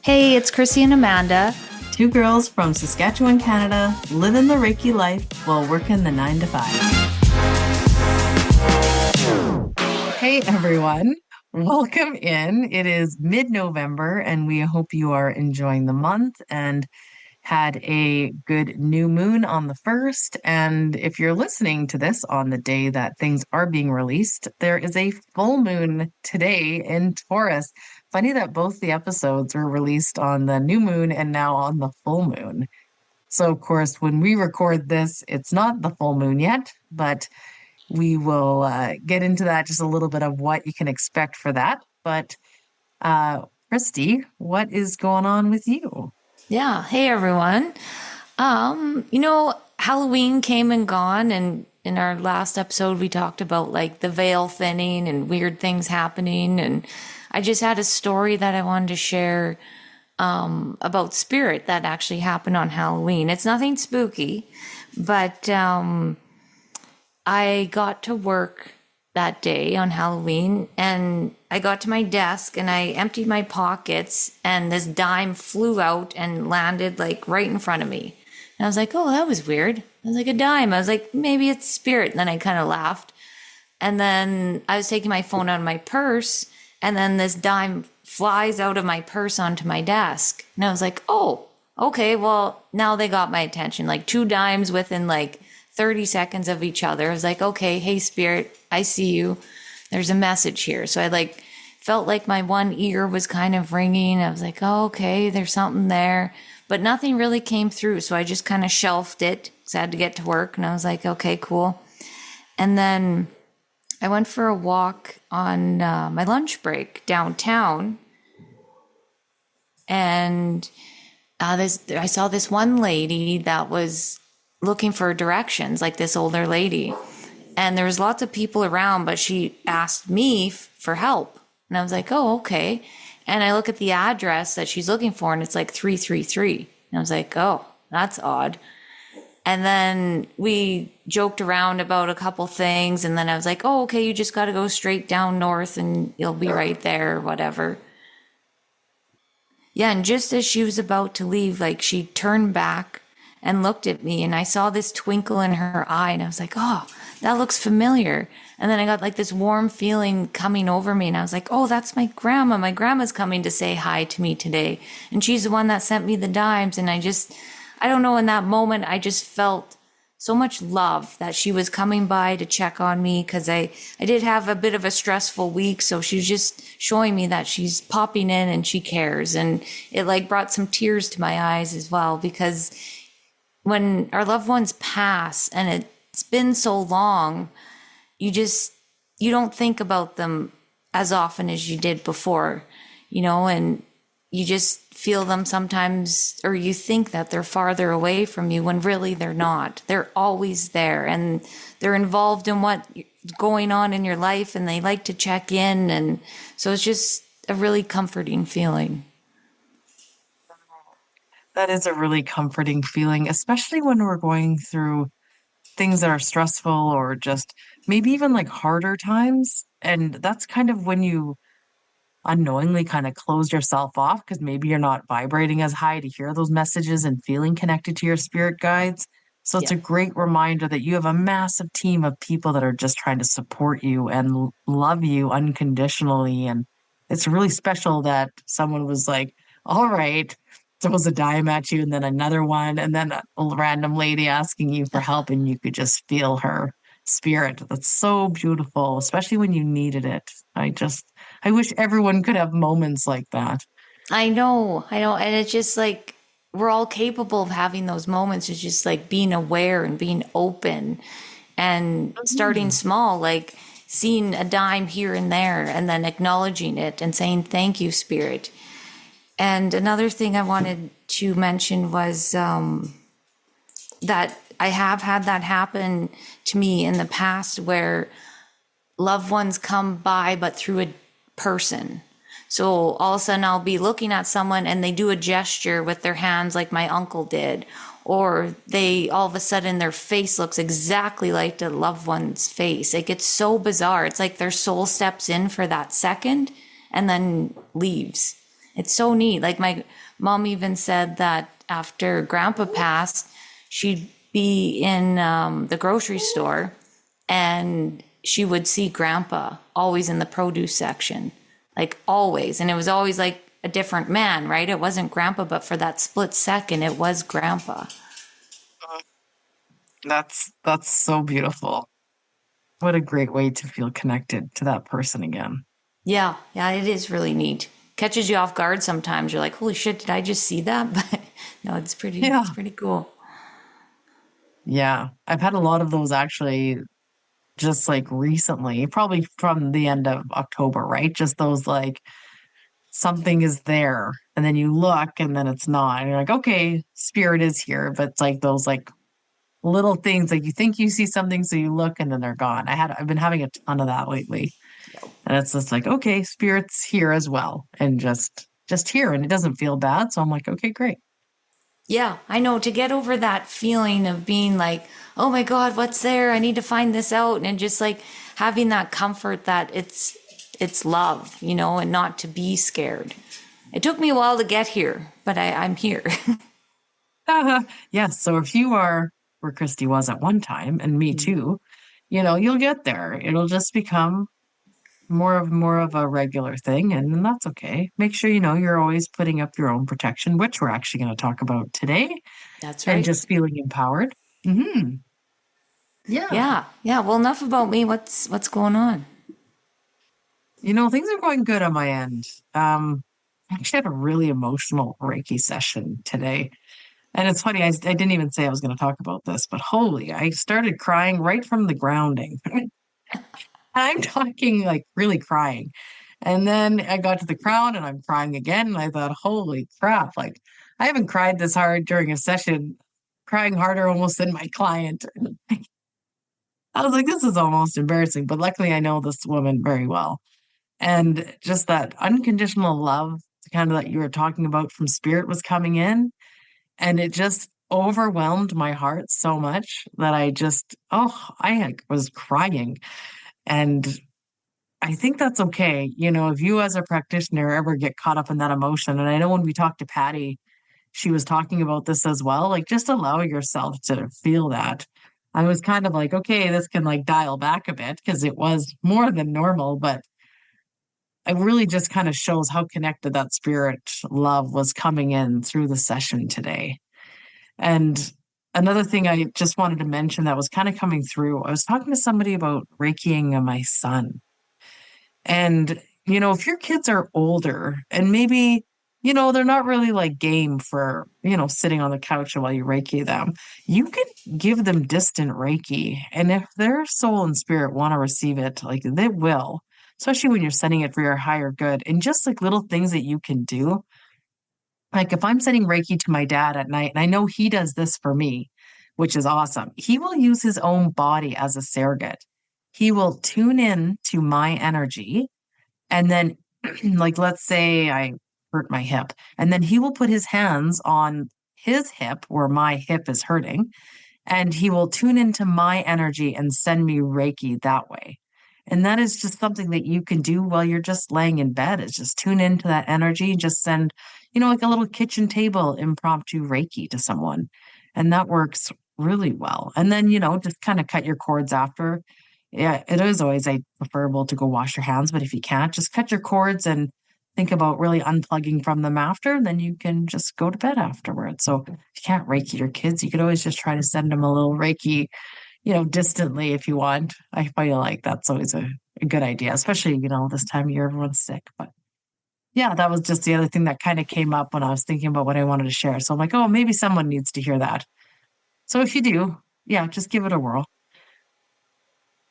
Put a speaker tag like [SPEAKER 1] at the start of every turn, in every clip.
[SPEAKER 1] Hey, it's Chrissy and Amanda.
[SPEAKER 2] Two girls from Saskatchewan, Canada, living the Reiki life while working the 9 to 5. Hey everyone, welcome in. It is mid-November and we hope you are enjoying the month and had a good new moon on the 1st. And if you're listening to this on the day that things are being released, there is a full moon today in Taurus. Funny that both the episodes were released on the new moon and now on the full moon. So, of course, when we record this, it's not the full moon yet, but we will get into that, just a little bit of what you can expect for that. But Christy, what is going on with you?
[SPEAKER 1] Yeah. Hey, everyone. Halloween came and gone, and in our last episode, we talked about like the veil thinning and weird things happening. And I just had a story that I wanted to share about spirit that actually happened on Halloween. It's nothing spooky, but I got to work that day on Halloween, and I got to my desk and I emptied my pockets, and this dime flew out and landed like right in front of me. And I was like, oh, that was weird. I was like, a dime. I was like, maybe it's spirit. And then I kind of laughed. And then I was taking my phone out of my purse, and then this dime flies out of my purse onto my desk. And I was like, oh, okay, well, now they got my attention. Like 2 dimes within like 30 seconds of each other. I was like, okay, hey, spirit, I see you. There's a message here. So I like felt like my one ear was kind of ringing. I was like, oh, okay, there's something there. But nothing really came through. So I just kind of shelved it because I had to get to work. And I was like, okay, cool. And then I went for a walk on my lunch break downtown. And I saw this one lady that was looking for directions, like this older lady. And there was lots of people around, but she asked me for help. And I was like, oh, okay. And I look at the address that she's looking for, and it's like 333. And I was like, oh, that's odd. And then we joked around about a couple things. And then I was like, oh, okay, you just got to go straight down north and you'll be right there, or whatever. Yeah, and just as she was about to leave, like she turned back and looked at me, and I saw this twinkle in her eye, and I was like, oh, that looks familiar. And then I got like this warm feeling coming over me, and I was like, oh, that's my grandma. My grandma's coming to say hi to me today. And she's the one that sent me the dimes. And I don't know, in that moment, I just felt so much love that she was coming by to check on me, because I did have a bit of a stressful week. So she was just showing me that she's popping in and she cares. And it like brought some tears to my eyes as well, because when our loved ones pass and it's been so long, you don't think about them as often as you did before, and you just feel them sometimes, or you think that they're farther away from you when really they're not. They're always there, and they're involved in what's going on in your life, and they like to check in. And so it's just a really comforting feeling.
[SPEAKER 2] That is a really comforting feeling, especially when we're going through things that are stressful or just maybe even like harder times. And that's kind of when you unknowingly kind of close yourself off, because maybe you're not vibrating as high to hear those messages and feeling connected to your spirit guides. So it's
[SPEAKER 1] Yeah.
[SPEAKER 2] a great reminder that you have a massive team of people that are just trying to support you and love you unconditionally. And it's really special that someone was like, all right, throws a dime at you, and then another one, and then a random lady asking you for help, and you could just feel her spirit. That's so beautiful, especially when you needed it. I wish everyone could have moments like that.
[SPEAKER 1] I know. And it's just like, we're all capable of having those moments. It's just like being aware and being open and starting small, like seeing a dime here and there, and then acknowledging it and saying, thank you, spirit. And another thing I wanted to mention was that I have had that happen to me in the past, where loved ones come by, but through a person. So all of a sudden I'll be looking at someone and they do a gesture with their hands like my uncle did, or they all of a sudden their face looks exactly like the loved one's face. It gets so bizarre. It's like their soul steps in for that second and then leaves. It's so neat. Like my mom even said that after grandpa passed, she'd be in the grocery store and she would see grandpa always in the produce section, like always. And it was always like a different man, right? It wasn't grandpa, but for that split second, it was grandpa.
[SPEAKER 2] That's so beautiful. What a great way to feel connected to that person again.
[SPEAKER 1] Yeah, yeah, it is really neat. Catches you off guard sometimes. You're like, holy shit, did I just see that? But no,
[SPEAKER 2] Yeah.
[SPEAKER 1] it's pretty cool.
[SPEAKER 2] Yeah. I've had a lot of those actually just like recently, probably from the end of October, right? Just those like something is there and then you look and then it's not. And you're like, okay, spirit is here. But it's like those like little things like you think you see something, so you look and then they're gone. I've been having a ton of that lately. And it's just like, okay, spirit's here as well and just here and it doesn't feel bad. So I'm like, okay, great.
[SPEAKER 1] Yeah, I know, to get over that feeling of being like, oh my God, what's there? I need to find this out. And just like having that comfort that it's love, you know, and not to be scared. It took me a while to get here, but I'm here.
[SPEAKER 2] Yes. So if you are where Christy was at one time, and me too, you'll get there. It'll just become more of a regular thing, and then that's okay. Make sure you're always putting up your own protection, which we're actually going to talk about today,
[SPEAKER 1] That's
[SPEAKER 2] and
[SPEAKER 1] right.
[SPEAKER 2] just feeling empowered. Yeah.
[SPEAKER 1] Yeah. Yeah. Well, enough about me. What's going on?
[SPEAKER 2] Things are going good on my end. I actually had a really emotional Reiki session today. And it's funny, I didn't even say I was going to talk about this, but holy, I started crying right from the grounding. I'm talking like really crying. And then I got to the crown and I'm crying again. And I thought, holy crap, like I haven't cried this hard during a session, crying harder almost than my client. I was like, this is almost embarrassing. But luckily, I know this woman very well. And just that unconditional love, kind of that you were talking about from spirit was coming in. And it just overwhelmed my heart so much that I was crying. And I think that's okay. If you as a practitioner ever get caught up in that emotion, and I know when we talked to Patty, she was talking about this as well, like just allow yourself to feel that. I was kind of like, okay, this can like dial back a bit because it was more than normal, but it really just kind of shows how connected that spirit love was coming in through the session today. And another thing I just wanted to mention that was kind of coming through, I was talking to somebody about Reikiing my son. And, if your kids are older and maybe, they're not really like game for, sitting on the couch while you Reiki them, you can give them distant Reiki. And if their soul and spirit want to receive it, like they will, especially when you're sending it for your higher good. And just like little things that you can do. Like if I'm sending Reiki to my dad at night, and I know he does this for me, which is awesome, he will use his own body as a surrogate. He will tune in to my energy and then, like, let's say I hurt my hip, and then he will put his hands on his hip where my hip is hurting, and he will tune into my energy and send me Reiki that way. And that is just something that you can do while you're just laying in bed, is just tune into that energy and just send, like a little kitchen table impromptu Reiki to someone. And that works really well. And then, just kind of cut your cords after. Yeah, it is always preferable to go wash your hands, but if you can't, just cut your cords and think about really unplugging from them after, and then you can just go to bed afterwards. So if you can't Reiki your kids, you could always just try to send them a little Reiki, distantly if you want. I feel like that's always a good idea, especially, this time of year, everyone's sick. But yeah, that was just the other thing that kind of came up when I was thinking about what I wanted to share. So I'm like, oh, maybe someone needs to hear that. So if you do, yeah, just give it a whirl.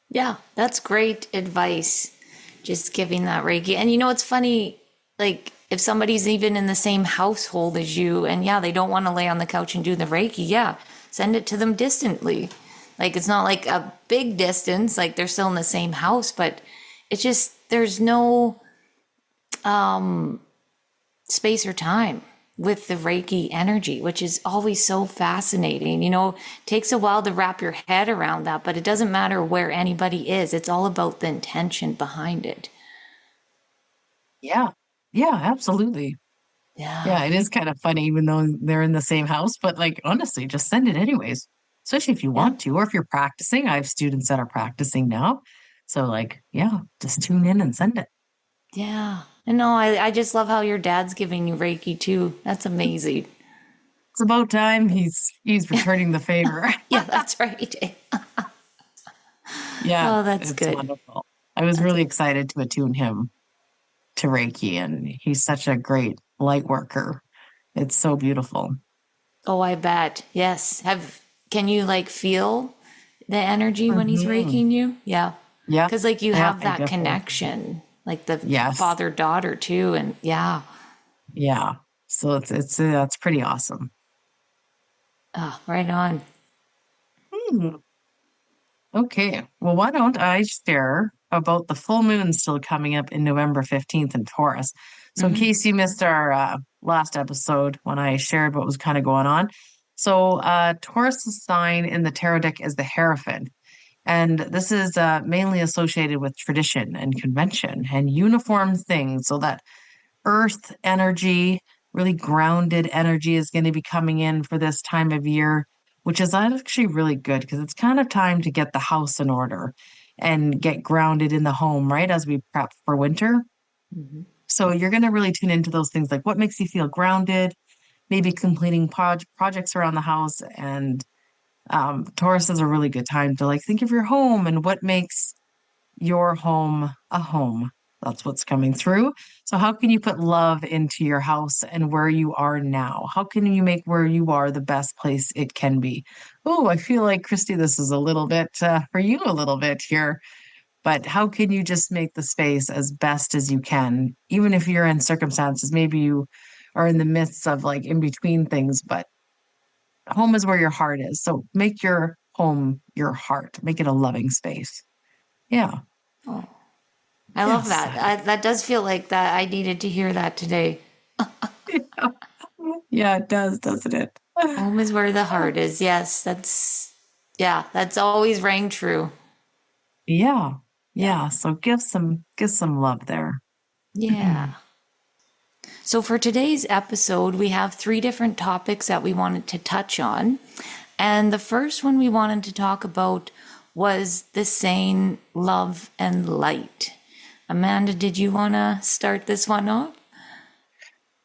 [SPEAKER 1] Yeah, that's great advice. Just giving that Reiki. And you know, it's funny, like if somebody's even in the same household as you and yeah, they don't want to lay on the couch and do the Reiki, yeah, send it to them distantly. Like it's not like a big distance, like they're still in the same house, but it's just there's no space or time with the Reiki energy, which is always so fascinating. You know, it takes a while to wrap your head around that, but it doesn't matter where anybody is. It's all about the intention behind it.
[SPEAKER 2] Yeah. Yeah, absolutely.
[SPEAKER 1] Yeah.
[SPEAKER 2] Yeah, it is kind of funny, even though they're in the same house, but like honestly, just send it anyways, especially if you
[SPEAKER 1] Yeah.
[SPEAKER 2] want to, or if you're practicing. I have students that are practicing now. So, like, yeah, just tune in and send it.
[SPEAKER 1] Yeah. And no, I just love how your dad's giving you Reiki too. That's amazing.
[SPEAKER 2] It's about time he's returning the favor.
[SPEAKER 1] Yeah, that's right.
[SPEAKER 2] Yeah,
[SPEAKER 1] Oh, that's
[SPEAKER 2] it's
[SPEAKER 1] good.
[SPEAKER 2] wonderful. I was
[SPEAKER 1] That's
[SPEAKER 2] really excited to attune him to Reiki, and he's such a great light worker. It's so beautiful.
[SPEAKER 1] Oh, I bet. Yes. Can you like feel the energy when he's
[SPEAKER 2] Hmm.
[SPEAKER 1] raking you? Yeah.
[SPEAKER 2] Yep.
[SPEAKER 1] Because like you
[SPEAKER 2] Yeah,
[SPEAKER 1] have
[SPEAKER 2] I
[SPEAKER 1] that
[SPEAKER 2] definitely.
[SPEAKER 1] connection, like the
[SPEAKER 2] Yes.
[SPEAKER 1] father daughter too. And yeah.
[SPEAKER 2] Yeah. So it's that's pretty awesome.
[SPEAKER 1] Oh, right on.
[SPEAKER 2] Hmm. Okay. Well, why don't I share about the full moon still coming up in November 15th in Taurus? So, in
[SPEAKER 1] Hmm.
[SPEAKER 2] case you missed our last episode when I shared what was kind of going on. So, Taurus' sign in the tarot deck is the Hierophant. And this is mainly associated with tradition and convention and uniform things. So, that earth energy, really grounded energy is going to be coming in for this time of year, which is actually really good because it's kind of time to get the house in order and get grounded in the home, right? As we prep for winter.
[SPEAKER 1] Hmm.
[SPEAKER 2] So you're going to really tune into those things like what makes you feel grounded, maybe completing projects around the house. And Taurus is a really good time to like think of your home and what makes your home a home. That's what's coming through. So, how can you put love into your house and where you are now? How can you make where you are the best place it can be? Oh, I feel like, Christy, this is a little bit for you, a little bit here. But how can you just make the space as best as you can, even if you're in circumstances, maybe you are in the midst of like in between things, but home is where your heart is. So, make your home your heart, make it a loving space. Yeah.
[SPEAKER 1] Oh, I love
[SPEAKER 2] Yes.
[SPEAKER 1] that. That does feel like that. I needed to hear that today.
[SPEAKER 2] Yeah, it does, doesn't it?
[SPEAKER 1] Home is where the heart is. Yes, yeah, that's always rang true.
[SPEAKER 2] Yeah.
[SPEAKER 1] Yeah.
[SPEAKER 2] Yeah. So give some love there.
[SPEAKER 1] Yeah. So for today's episode, we have three different topics that we wanted to touch on. And the first one we wanted to talk about was the saying love and light. Amanda, did you want to start this one off?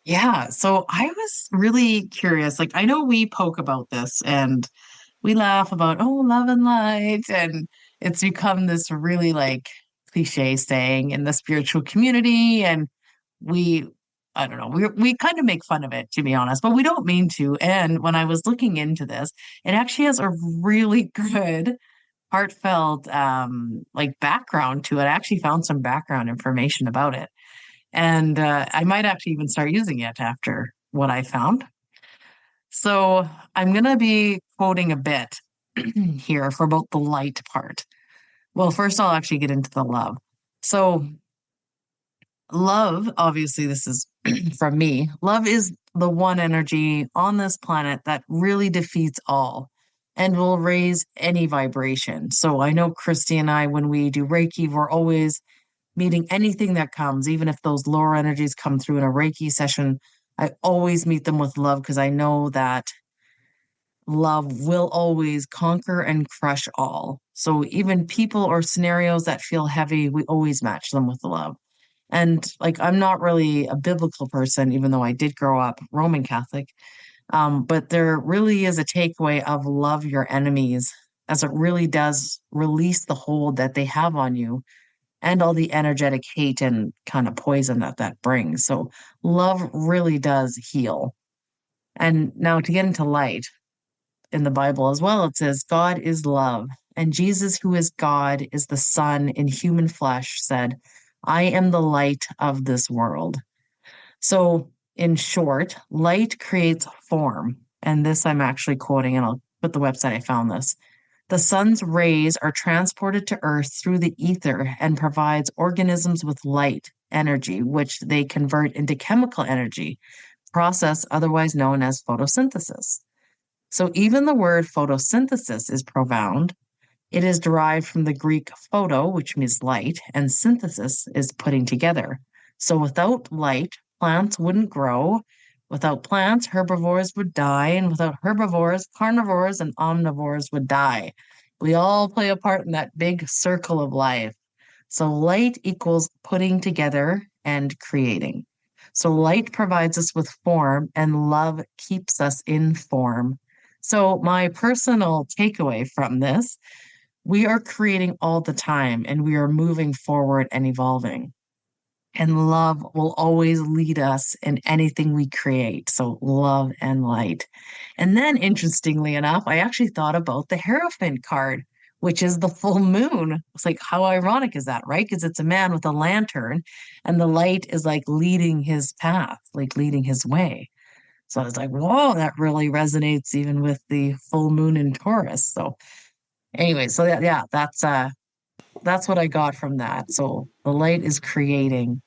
[SPEAKER 2] Yeah. So I was really curious. Like I know we poke about this and we laugh about, oh, love and light. And it's become this really like cliche saying in the spiritual community. And we I don't know, we kind of make fun of it, to be honest, but we don't mean to. And when I was looking into this, it actually has a really good heartfelt like background to it. I actually found some background information about it. And I might actually even start using it after what I found. So I'm gonna be quoting a bit here for about the light part. Well, first I'll actually get into the love. So love, obviously, this is from me. Love is the one energy on this planet that really defeats all and will raise any vibration. So I know Christy and I, when we do Reiki, we're always meeting anything that comes, even if those lower energies come through in a Reiki session. I always meet them with love because I know that love will always conquer and crush all. So even people or scenarios that feel heavy, we always match them with love. And like, I'm not really a biblical person, even though I did grow up Roman Catholic. But there really is a takeaway of love your enemies, as it really does release the hold that they have on you and all the energetic hate and kind of poison that that brings. So love really does heal. And now to get into light in the Bible as well, it says, God is love. And Jesus, who is God, is the Son in human flesh, said, I am the light of this world. So, in short, light creates form. And this I'm actually quoting, and I'll put the website I found this. The sun's rays are transported to Earth through the ether and provides organisms with light energy, which they convert into chemical energy, process otherwise known as photosynthesis. So even the word photosynthesis is profound. It is derived from the Greek photo, which means light, and synthesis is putting together. So without light, plants wouldn't grow. Without plants, herbivores would die, and without herbivores, carnivores and omnivores would die. We all play a part in that big circle of life. So light equals putting together and creating. So light provides us with form, and love keeps us in form. So my personal takeaway from this, we are creating all the time and we are moving forward and evolving. And love will always lead us in anything we create. So love and light. And then interestingly enough, I actually thought about the Hierophant card, which is the full moon. It's like, how ironic is that, right? Because it's a man with a lantern and the light is like leading his path, like leading his way. So I was like, whoa, that really resonates even with the full moon in Taurus. So anyway, so yeah, that's what I got from that. So the light is creating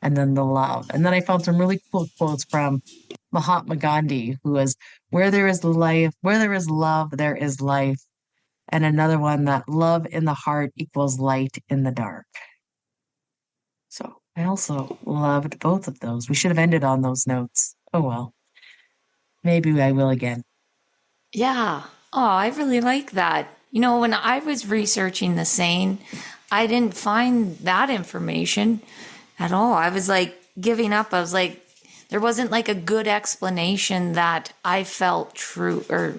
[SPEAKER 2] and then the love. And then I found some really cool quotes from Mahatma Gandhi, who was, where there is life, where there is love, there is life. And another one that love in the heart equals light in the dark. So I also loved both of those. We should have ended on those notes. Oh well, maybe I will again.
[SPEAKER 1] Yeah. Oh, I really like that. When I was researching the saying, I didn't find that information at all. I was like giving up. I was like, there wasn't like a good explanation that I felt true or,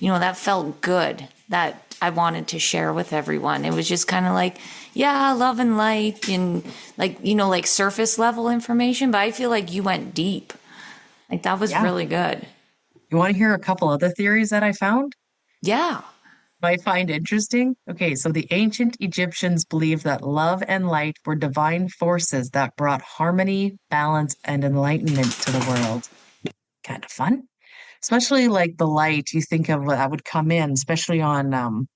[SPEAKER 1] that felt good that I wanted to share with everyone. It was just kind of like, yeah, love and light and like, like surface level information. But I feel like you went deep. Like that was
[SPEAKER 2] Yeah.
[SPEAKER 1] really good.
[SPEAKER 2] You want to hear a couple other theories that I found?
[SPEAKER 1] Yeah.
[SPEAKER 2] Might find interesting. Okay, so the ancient Egyptians believed that love and light were divine forces that brought harmony, balance, and enlightenment to the world. Kind of fun. Especially like the light, you think of what that would come in, especially on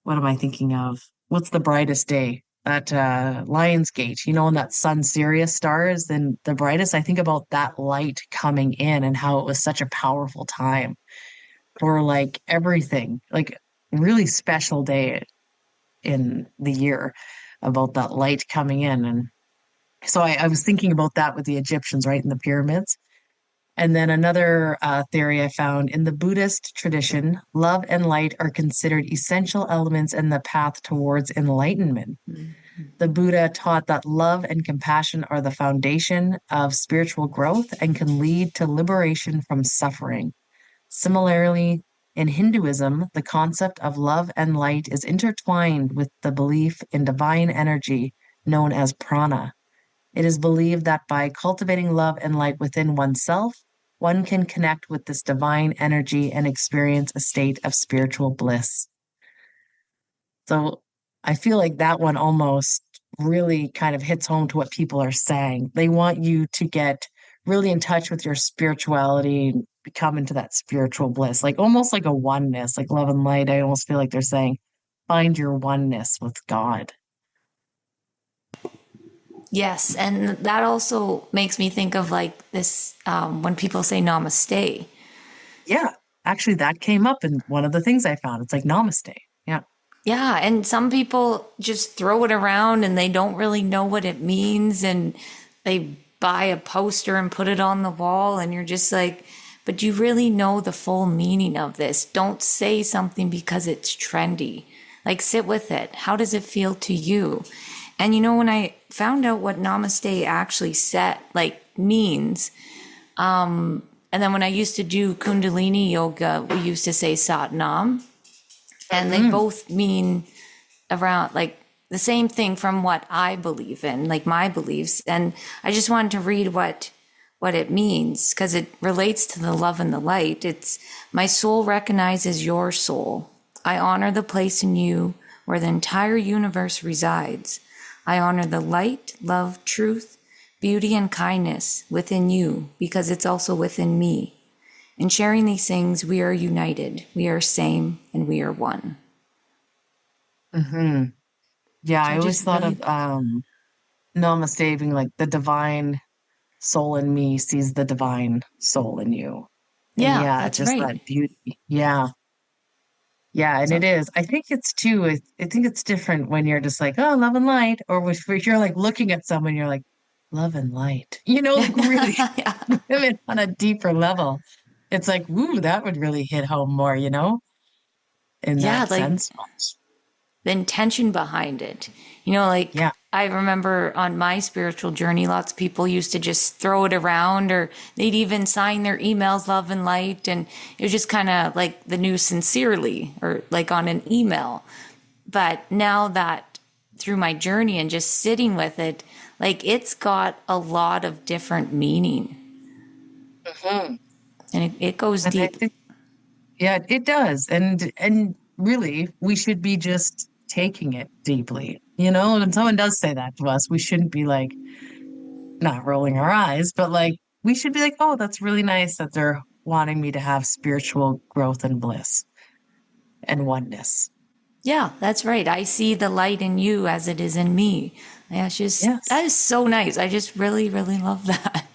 [SPEAKER 2] what am I thinking of? What's the brightest day? At Lionsgate, on that sun Sirius star is then the brightest. I think about that light coming in and how it was such a powerful time for like everything, like really special day in the year about that light coming in. And so I was thinking about that with the Egyptians, right, in the pyramids. And then another theory I found in the Buddhist tradition, love and light are considered essential elements in the path towards enlightenment. The Buddha taught that love and compassion are the foundation of spiritual growth and can lead to liberation from suffering. Similarly, in Hinduism, the concept of love and light is intertwined with the belief in divine energy known as prana. It is believed that by cultivating love and light within oneself, one can connect with this divine energy and experience a state of spiritual bliss. So I feel like that one almost really kind of hits home to what people are saying. They want you to get really in touch with your spirituality and become into that spiritual bliss, like almost like a oneness, like love and light. I almost feel like they're saying, find your oneness with God.
[SPEAKER 1] Yes, and that also makes me think of like this when people say namaste.
[SPEAKER 2] Yeah, actually, that came up in one of the things I found. It's like namaste. Yeah.
[SPEAKER 1] Yeah, and some people just throw it around and they don't really know what it means and they buy a poster and put it on the wall and you're just like, but do you really know the full meaning of this? Don't say something because it's trendy. Like sit with it. How does it feel to you? And when I found out what namaste actually means, and then when I used to do Kundalini yoga, we used to say Satnam, and they both mean around like the same thing from what I believe in, like my beliefs. And I just wanted to read what it means because it relates to the love and the light. It's my soul recognizes your soul. I honor the place in you where the entire universe resides. I honor the light, love, truth, beauty, and kindness within you because it's also within me. In sharing these things, we are united, we are same, and we are one.
[SPEAKER 2] Hmm. Yeah,
[SPEAKER 1] So
[SPEAKER 2] I
[SPEAKER 1] I
[SPEAKER 2] always
[SPEAKER 1] just
[SPEAKER 2] thought
[SPEAKER 1] really,
[SPEAKER 2] of namaste being like the divine soul in me sees the divine soul in you. And
[SPEAKER 1] yeah,
[SPEAKER 2] yeah,
[SPEAKER 1] that's
[SPEAKER 2] just
[SPEAKER 1] right.
[SPEAKER 2] that beauty. Yeah. Yeah, and
[SPEAKER 1] So
[SPEAKER 2] it is. I think it's too, I think it's different when you're just like, oh, love and light, or if you're like looking at someone, you're like, love and light. Like really
[SPEAKER 1] Yeah.
[SPEAKER 2] women on a deeper level. It's like, woo, that would really hit home more, in
[SPEAKER 1] Yeah,
[SPEAKER 2] that
[SPEAKER 1] like
[SPEAKER 2] sense.
[SPEAKER 1] the intention behind it. Like
[SPEAKER 2] Yeah.
[SPEAKER 1] I remember on my spiritual journey, lots of people used to just throw it around, or they'd even sign their emails love and light. And it was just kind of like the new sincerely, or like on an email. But now that through my journey and just sitting with it, like it's got a lot of different meaning,
[SPEAKER 2] Mhm.
[SPEAKER 1] and it goes
[SPEAKER 2] And I
[SPEAKER 1] deep.
[SPEAKER 2] think, yeah, it does. And really, we should be just taking it deeply. When someone does say that to us, we shouldn't be like not rolling our eyes, but like we should be like, oh, that's really nice that they're wanting me to have spiritual growth and bliss and oneness.
[SPEAKER 1] Yeah, that's right. I see the light in you as it is in me. Yeah, it's just,
[SPEAKER 2] Yes.
[SPEAKER 1] that is so nice. I just really, really love that.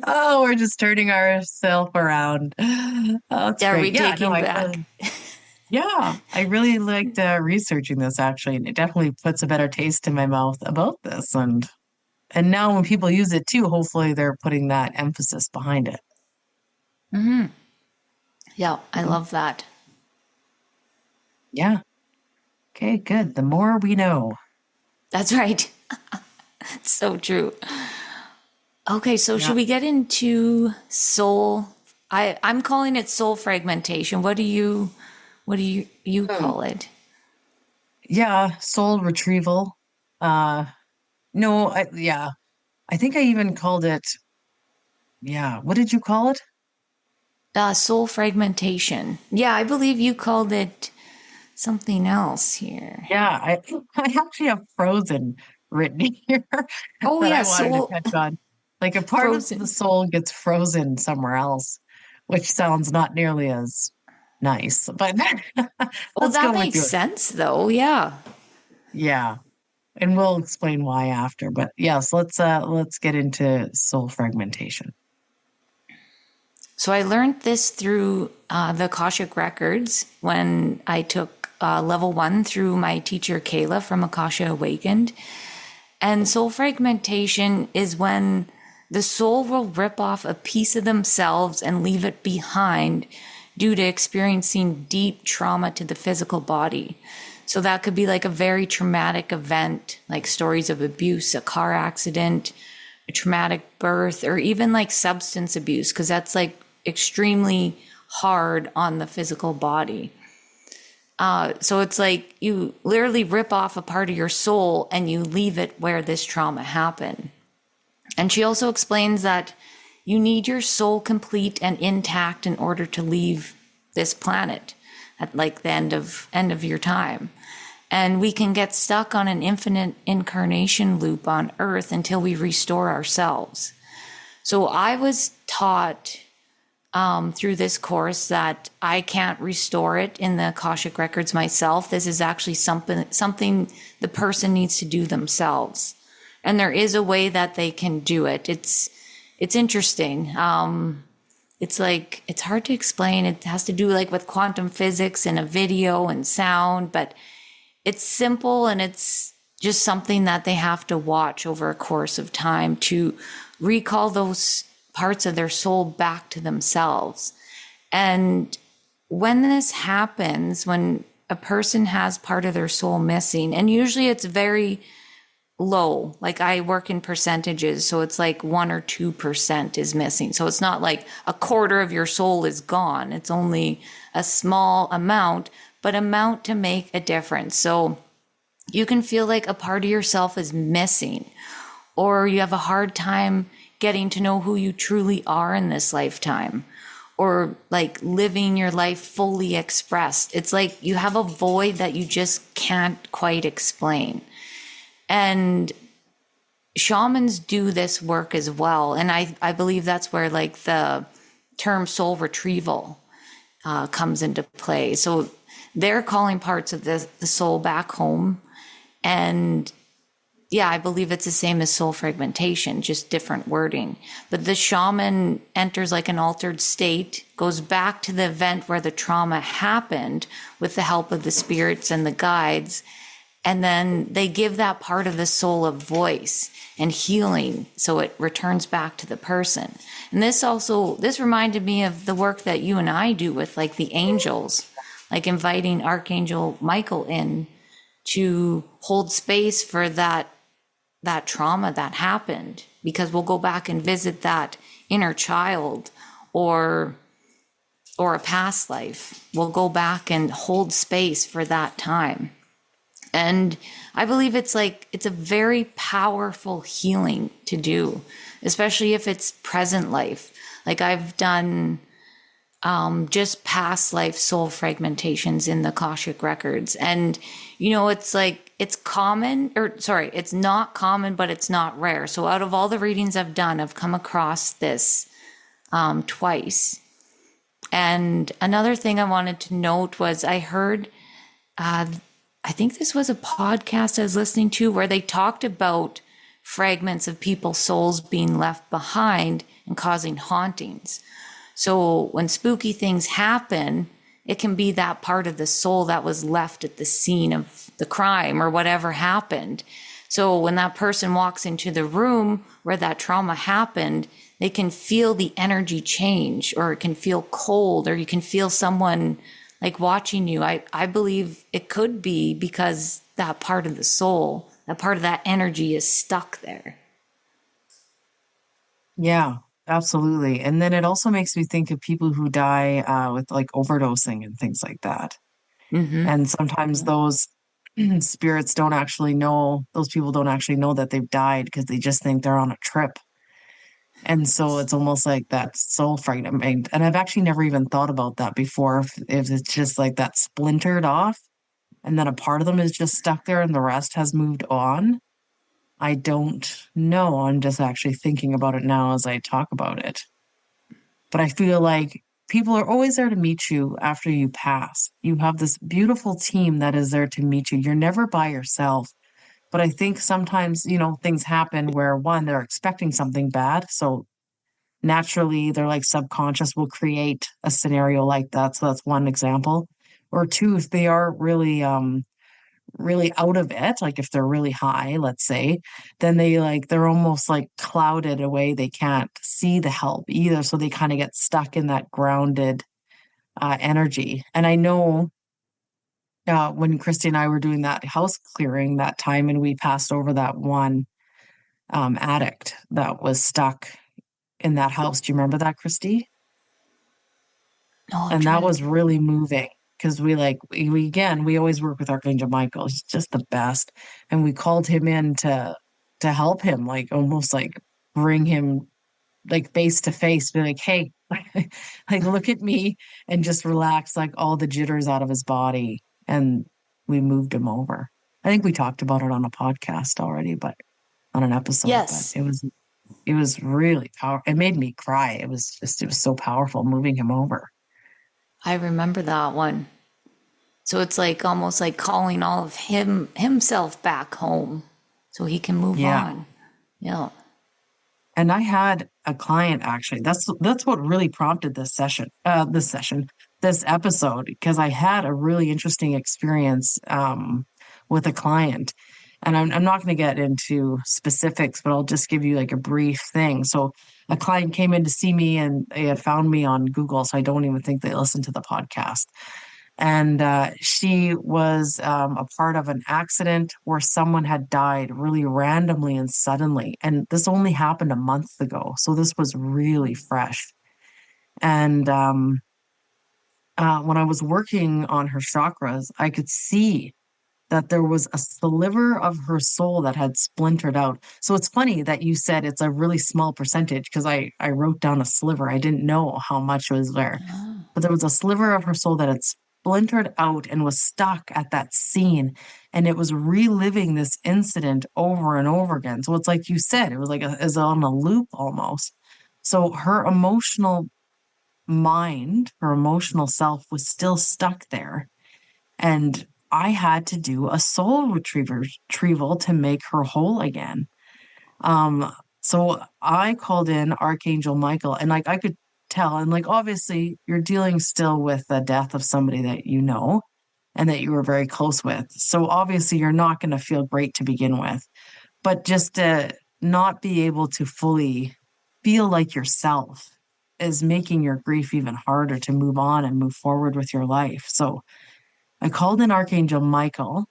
[SPEAKER 2] Oh, we're just turning ourselves around. Oh, that's
[SPEAKER 1] Yeah,
[SPEAKER 2] great. Yeah, no,
[SPEAKER 1] retaking back.
[SPEAKER 2] I really liked researching this actually, and it definitely puts a better taste in my mouth about this. And now when people use it too, hopefully they're putting that emphasis behind it.
[SPEAKER 1] Yeah, I
[SPEAKER 2] Mm,
[SPEAKER 1] love that.
[SPEAKER 2] yeah. Okay, good. The more we know.
[SPEAKER 1] That's right. It's so true. Okay, so
[SPEAKER 2] Yeah.
[SPEAKER 1] should we get into soul? I'm calling it soul fragmentation. What do you
[SPEAKER 2] Hmm.
[SPEAKER 1] call it?
[SPEAKER 2] Yeah, soul retrieval. Uh no, I think I even called it, yeah, what did you call it?
[SPEAKER 1] Soul fragmentation. Yeah, I believe you called it something else here.
[SPEAKER 2] Yeah, I actually have frozen written here
[SPEAKER 1] Oh
[SPEAKER 2] that I
[SPEAKER 1] yeah,
[SPEAKER 2] wanted to
[SPEAKER 1] soul
[SPEAKER 2] touch on. Like a part of the
[SPEAKER 1] frozen.
[SPEAKER 2] soul gets frozen somewhere else, which sounds not nearly as nice, but
[SPEAKER 1] Oh,
[SPEAKER 2] let's
[SPEAKER 1] that
[SPEAKER 2] go with
[SPEAKER 1] makes
[SPEAKER 2] yours.
[SPEAKER 1] sense though. Yeah.
[SPEAKER 2] Yeah, and we'll explain why after. But yes, let's get into soul fragmentation.
[SPEAKER 1] So I learned this through the Akashic Records when I took level 1 through my teacher Kayla from Akasha Awakened. And soul fragmentation is when the soul will rip off a piece of themselves and leave it behind due to experiencing deep trauma to the physical body. So that could be like a very traumatic event, like stories of abuse, a car accident, a traumatic birth, or even like substance abuse, because that's like extremely hard on the physical body. So it's like you literally rip off a part of your soul and you leave it where this trauma happened. And she also explains that you need your soul complete and intact in order to leave this planet at like the end of your time. And we can get stuck on an infinite incarnation loop on earth until we restore ourselves. So I was taught through this course that I can't restore it in the Akashic records myself. This is actually something the person needs to do themselves, and there is a way that they can do it. It's interesting. It's like it's hard to explain. It has to do like with quantum physics and a video and sound, but it's simple, and it's just something that they have to watch over a course of time to recall those parts of their soul back to themselves. And when this happens, when a person has part of their soul missing, and usually it's very low, like I work in percentages, so it's like 1 or 2% is missing. So it's not like a quarter of your soul is gone. It's only a small amount, but amount to make a difference. So you can feel like a part of yourself is missing, or you have a hard time getting to know who you truly are in this lifetime, or like living your life fully expressed. It's like you have a void that you just can't quite explain. And shamans do this work as well. And I believe that's where like the term soul retrieval comes into play. So they're calling parts of the soul back home. And yeah, I believe it's the same as soul fragmentation, just different wording. But the shaman enters like an altered state, goes back to the event where the trauma happened with the help of the spirits and the guides, And then they give that part of the soul a voice and healing, so it returns back to the person. And this reminded me of the work that you and I do with like the angels, like inviting Archangel Michael in to hold space for that trauma that happened, because we'll go back and visit that inner child or a past life. We'll go back and hold space for that time. And I believe it's a very powerful healing to do, especially if it's present life. Like I've done just past life soul fragmentations in the Akashic records. And, it's common, or sorry, it's not common, but it's not rare. So out of all the readings I've done, I've come across this twice. And another thing I wanted to note was I heard, I think this was a podcast I was listening to where they talked about fragments of people's souls being left behind and causing hauntings. So when spooky things happen, it can be that part of the soul that was left at the scene of the crime or whatever happened. So when that person walks into the room where that trauma happened, they can feel the energy change, or it can feel cold, or you can feel someone like watching you. I believe it could be because that part of the soul, that part of that energy is stuck there.
[SPEAKER 2] Yeah, absolutely. And then it also makes me think of people who die with like overdosing and things like that.
[SPEAKER 1] Mm-hmm.
[SPEAKER 2] And sometimes those spirits don't actually know, those people don't actually know that they've died because they just think they're on a trip. And so it's almost like that soul fragment. And I've actually never even thought about that before. If it's just like that splintered off and then a part of them is just stuck there and the rest has moved on. I don't know. I'm just actually thinking about it now as I talk about it. But I feel like people are always there to meet you after you pass. You have this beautiful team that is there to meet you. You're never by yourself. But I think sometimes, things happen where one, they're expecting something bad. So naturally, they're like subconscious will create a scenario like that. So that's one example. Or two, if they are really out of it, like if they're really high, let's say, then they're almost like clouded away. They can't see the help either. So they kind of get stuck in that grounded energy. And I know when Christy and I were doing that house clearing that time, and we passed over that one addict that was stuck in that house. Do you remember that, Christy?
[SPEAKER 1] No, I'm
[SPEAKER 2] And that
[SPEAKER 1] trying
[SPEAKER 2] was
[SPEAKER 1] to.
[SPEAKER 2] really moving because we always work with Archangel Michael. He's just the best. And we called him in to help him, like almost like bring him like face to face, be like, hey, like look at me and just relax like all the jitters out of his body. And we moved him over. I think we talked about it on a podcast already, but on an episode, but
[SPEAKER 1] Yes,
[SPEAKER 2] it was really powerful. It made me cry. It was so powerful moving him over.
[SPEAKER 1] I remember that one. So it's like almost like calling all of himself back home so he can move
[SPEAKER 2] Yeah.
[SPEAKER 1] on. Yeah.
[SPEAKER 2] And I had a client actually. That's what really prompted this episode, because I had a really interesting experience with a client. And I'm not going to get into specifics, but I'll just give you like a brief thing. So a client came in to see me and they had found me on Google. So I don't even think they listened to the podcast. And she was a part of an accident where someone had died really randomly and suddenly. And this only happened a month ago. So this was really fresh. And when I was working on her chakras, I could see that there was a sliver of her soul that had splintered out. So it's funny that you said it's a really small percentage, because I wrote down a sliver. I didn't know how much was there, but there was a sliver of her soul that had splintered out and was stuck at that scene. And it was reliving this incident over and over again. So it's like you said, it was like is on a loop almost. So her emotional mind, her emotional self was still stuck there. And I had to do a soul retrieval to make her whole again. So I called in Archangel Michael, and like I could tell, and like obviously you're dealing still with the death of somebody that you know. and that you were very close with. So obviously you're not going to feel great to begin with, but just to not be able to fully feel like yourself is making your grief even harder to move on and move forward with your life. So I called in Archangel Michael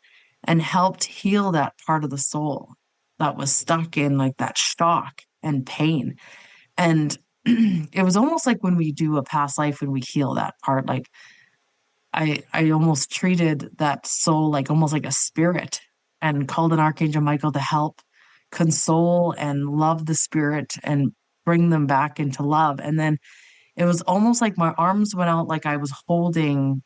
[SPEAKER 2] and helped heal that part of the soul that was stuck in like that shock and pain. And it was almost like when we do a past life, when we heal that part, like I almost treated that soul like almost like a spirit and called an Archangel Michael to help console and love the spirit and bring them back into love. And then it was almost like my arms went out like I was holding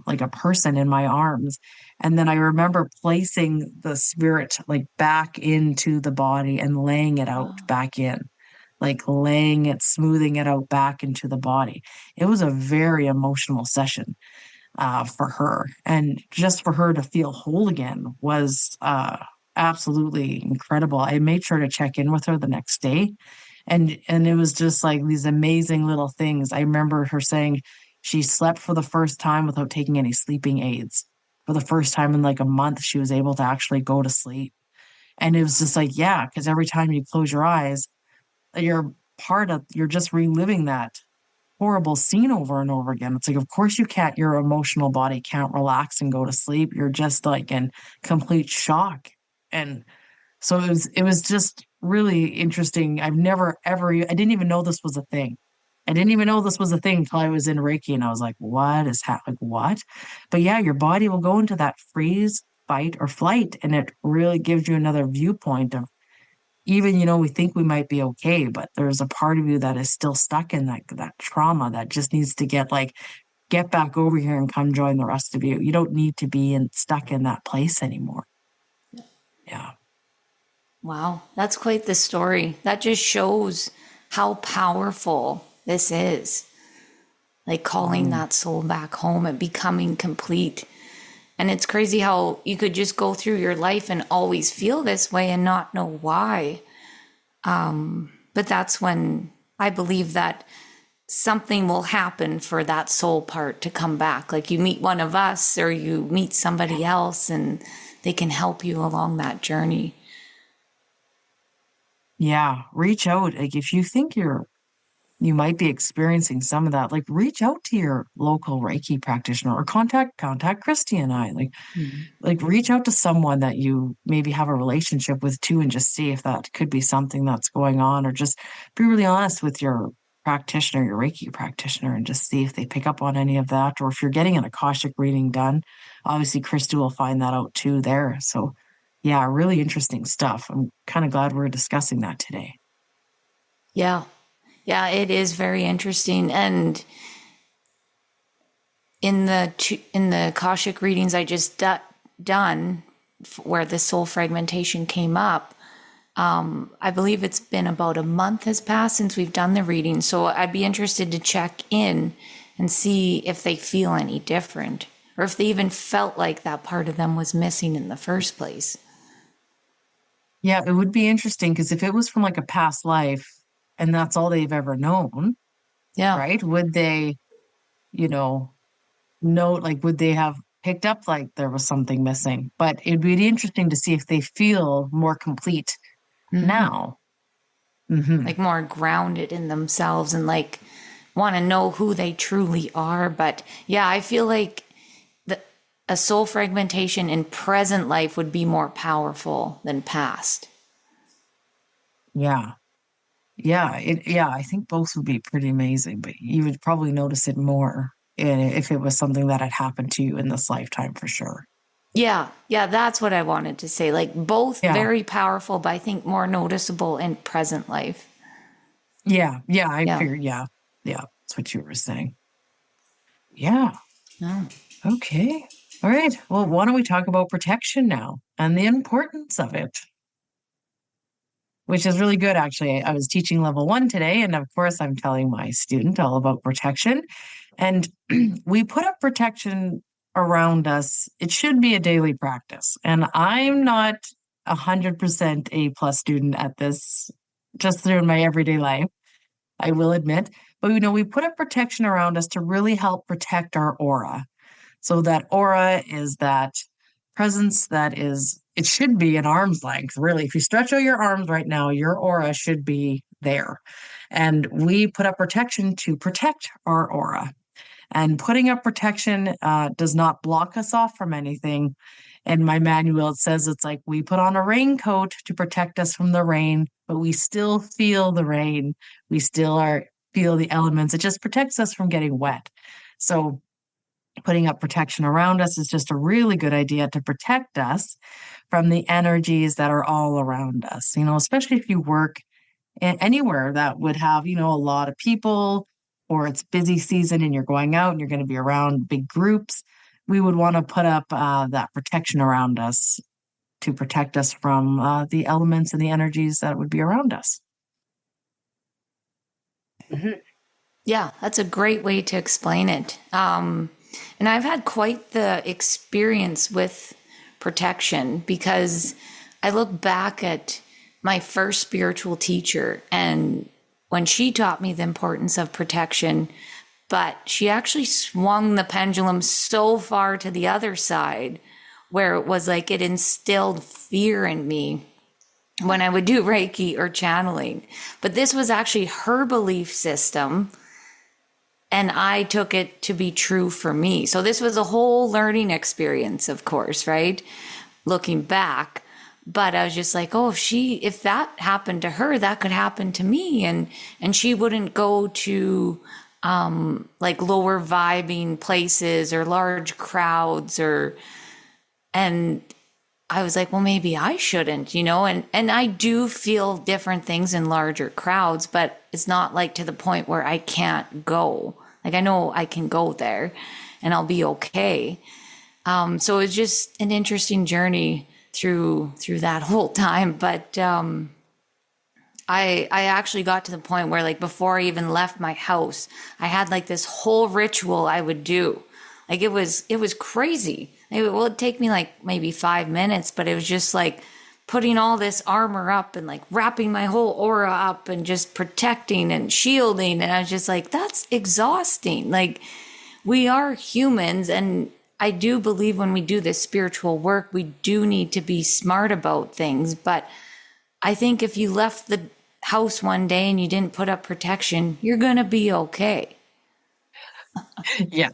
[SPEAKER 2] like a person in my arms. And then I remember placing the spirit like back into the body and laying it out
[SPEAKER 1] Oh,
[SPEAKER 2] back in, like laying it, smoothing it out back into the body. It was a very emotional session for her. And just for her to feel whole again was absolutely incredible. I made sure to check in with her the next day. And it was just like these amazing little things. I remember her saying she slept for the first time without taking any sleeping aids. For the first time in like a month, she was able to actually go to sleep. And it was just like, yeah, because every time you close your eyes, you're just reliving that horrible scene over and over again. It's like, of course you can't, your emotional body can't relax and go to sleep. You're just like in complete shock. And so it was just really interesting. I've never ever, I didn't even know this was a thing. I didn't even know this was a thing until I was in Reiki and I was like, what is happening? Like, what? But yeah, your body will go into that freeze, fight, or flight. And it really gives you another viewpoint of even, we think we might be okay, but there's a part of you that is still stuck in that trauma that just needs to get back over here and come join the rest of you. You don't need to be stuck in that place anymore. Yeah.
[SPEAKER 1] wow. That's quite the story. That just shows how powerful this is. Like calling
[SPEAKER 2] Mm.
[SPEAKER 1] that soul back home and becoming complete. And it's crazy how you could just go through your life and always feel this way and not know why. But that's when I believe that something will happen for that soul part to come back. Like you meet one of us or you meet somebody else and they can help you along that journey.
[SPEAKER 2] Yeah. Reach out. Like if you think you might be experiencing some of that, like reach out to your local Reiki practitioner or contact Christy and I. Like reach out to someone that you maybe have a relationship with too and just see if that could be something that's going on, or just be really honest with your practitioner, your Reiki practitioner, and just see if they pick up on any of that. Or if you're getting an Akashic reading done, obviously Christy will find that out too there. So yeah, really interesting stuff. I'm kind of glad we're discussing that today.
[SPEAKER 1] Yeah. Yeah, it is very interesting. And in the Akashic readings I just done, where the soul fragmentation came up, I believe it's been about a month has passed since we've done the reading. So I'd be interested to check in and see if they feel any different or if they even felt like that part of them was missing in the first place.
[SPEAKER 2] Yeah, it would be interesting because if it was from like a past life and that's all they've ever known,
[SPEAKER 1] Yeah.
[SPEAKER 2] right? Would they, you know, like would they have picked up like there was something missing? But it'd be interesting to see if they feel more complete now. Hmm.
[SPEAKER 1] Like more grounded in themselves and like want to know who they truly are. But yeah, I feel like a soul fragmentation in present life would be more powerful than past.
[SPEAKER 2] Yeah. Yeah, I think both would be pretty amazing, but you would probably notice it more if it was something that had happened to you in this lifetime for sure.
[SPEAKER 1] Yeah, yeah, that's what I wanted to say. Like both
[SPEAKER 2] Yeah.
[SPEAKER 1] very powerful, but I think more noticeable in present life.
[SPEAKER 2] Yeah, I
[SPEAKER 1] Yeah.
[SPEAKER 2] figured, yeah. Yeah, that's what you were saying. Yeah.
[SPEAKER 1] Yeah.
[SPEAKER 2] Okay. All right. Well, why don't we talk about protection now and the importance of it, which is really good, actually. I was teaching level one today, and of course, I'm telling my student all about protection. And we put up protection around us. It should be a daily practice. And I'm not 100% A plus student at this, just through my everyday life, I will admit. But we put up protection around us to really help protect our aura. So that aura is that presence that is, it should be an arm's length, really. If you stretch out your arms right now, your aura should be there. And we put up protection to protect our aura. And putting up protection does not block us off from anything. In my manual, it says it's like we put on a raincoat to protect us from the rain, but we still feel the rain. We still feel the elements. It just protects us from getting wet. So putting up protection around us is just a really good idea to protect us from the energies that are all around us. Especially if you work anywhere that would have, a lot of people, or it's busy season and you're going out and you're going to be around big groups, we would want to put up that protection around us to protect us from the elements and the energies that would be around us.
[SPEAKER 1] Mm-hmm. Yeah, that's a great way to explain it. And I've had quite the experience with protection, because I look back at my first spiritual teacher, and when she taught me the importance of protection, but she actually swung the pendulum so far to the other side where it was like it instilled fear in me when I would do Reiki or channeling. But this was actually her belief system, and I took it to be true for me. So this was a whole learning experience, of course, right? Looking back. But I was just like, oh, if that happened to her, that could happen to me. And she wouldn't go to like lower vibing places or large crowds, and I was like, well, maybe I shouldn't, and I do feel different things in larger crowds, but it's not like to the point where I can't go. Like, I know I can go there and I'll be okay. So it's just an interesting journey through that whole time. But I actually got to the point where, like, before I even left my house, I had like this whole ritual I would do. Like, it was crazy. It'd take me like maybe 5 minutes, but it was just like putting all this armor up and like wrapping my whole aura up and just protecting and shielding. And I was just like, that's exhausting. Like, we are humans, and I do believe when we do this spiritual work, we do need to be smart about things. But I think if you left the house one day and you didn't put up protection, you're going to be okay.
[SPEAKER 2] Yeah.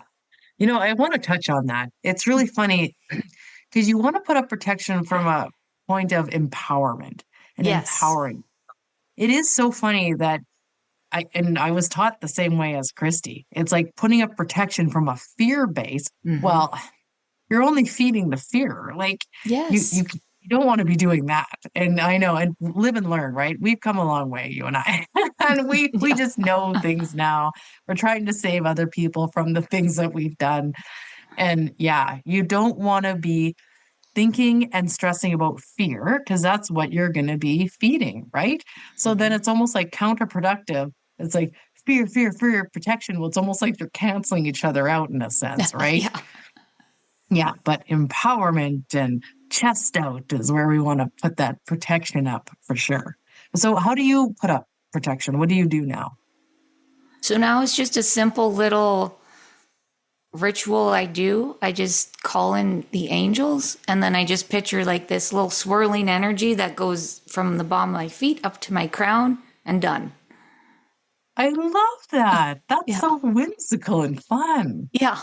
[SPEAKER 2] I want to touch on that. It's really funny because you want to put up protection from a point of empowerment and
[SPEAKER 1] Yes.
[SPEAKER 2] empowering. It is so funny that I was taught the same way as Christy. It's like putting up protection from a fear base.
[SPEAKER 1] Mm-hmm.
[SPEAKER 2] Well, you're only feeding the fear. Like,
[SPEAKER 1] Yes.
[SPEAKER 2] you don't want to be doing that. And I know, and live and learn, right? We've come a long way, you and I. And we just know things now. We're trying to save other people from the things that we've done. And yeah, you don't want to be thinking and stressing about fear, because that's what you're going to be feeding, right? So then it's almost like counterproductive. It's like fear, fear, fear, protection. Well, it's almost like they're canceling each other out in a sense, right?
[SPEAKER 1] Yeah.
[SPEAKER 2] Yeah, but empowerment and chest out is where we want to put that protection up for sure. So how do you put up protection? What do you do now?
[SPEAKER 1] So now it's just a simple little ritual I do. I just call in the angels, and then I just picture like this little swirling energy that goes from the bottom of my feet up to my crown, and done.
[SPEAKER 2] I love that. That's
[SPEAKER 1] Yeah.
[SPEAKER 2] so whimsical and fun.
[SPEAKER 1] Yeah.